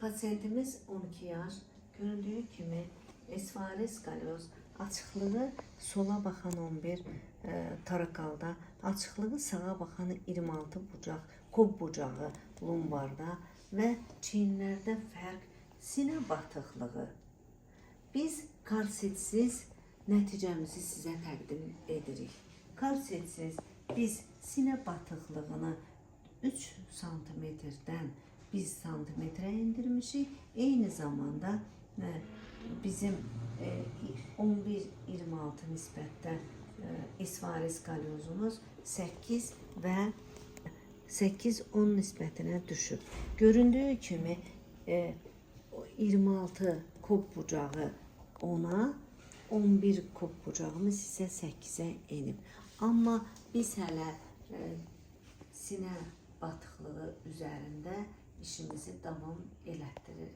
Pasientimiz 12 yaş. Göründüğü kimi esvaris skalyoz, açıqlığı sola baxan 11 tarakalda, açıqlığı sağa baxan 26 bucaq, kob bucağı lumbarda və çiyinlərdə fərq, sinə batıqlığı. Biz karsetsiz nəticəmizi sizə təqdim edirik. Karsetsiz biz sinə batıqlığını 3 santimetrdən 1 santimetrə indirmişik. Eyni zamanda bizim 11-26 nisbətdə esvaris skalyozumuz 8 və 8-10 nisbətinə düşüb. Göründüyü kimi 26 kob bucağı 10'a, 11 kob bucağımız isə 8'ə enib. Amma biz hələ sinə batıqlığı üzərində işimizi davam elətdiririk.